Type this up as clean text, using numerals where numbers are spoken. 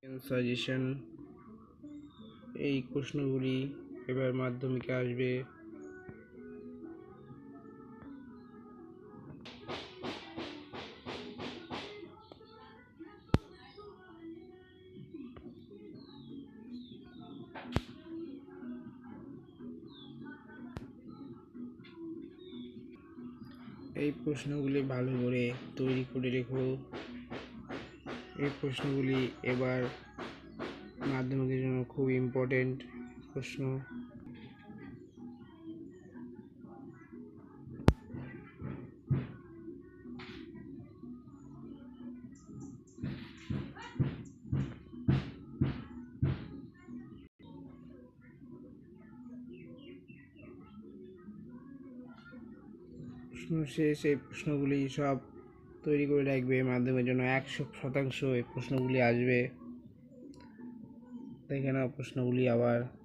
Suggestion. এই প্রশ্নগুলি এবার মাধ্যমিকে আসবে। এই প্রশ্নগুলি ভালো করে তৈরি করে রেখো। এই প্রশ্নগুলি এবার মাধ্যমিকের জন্য খুব ইম্পর্টেন্ট প্রশ্ন। প্রশ্ন শেষ। এই প্রশ্নগুলি সব তৈরি করে রাখবে, মাধ্যমিকের জন্য 100% এই প্রশ্নগুলি আসবে। দেখে নাও প্রশ্নগুলি আবার।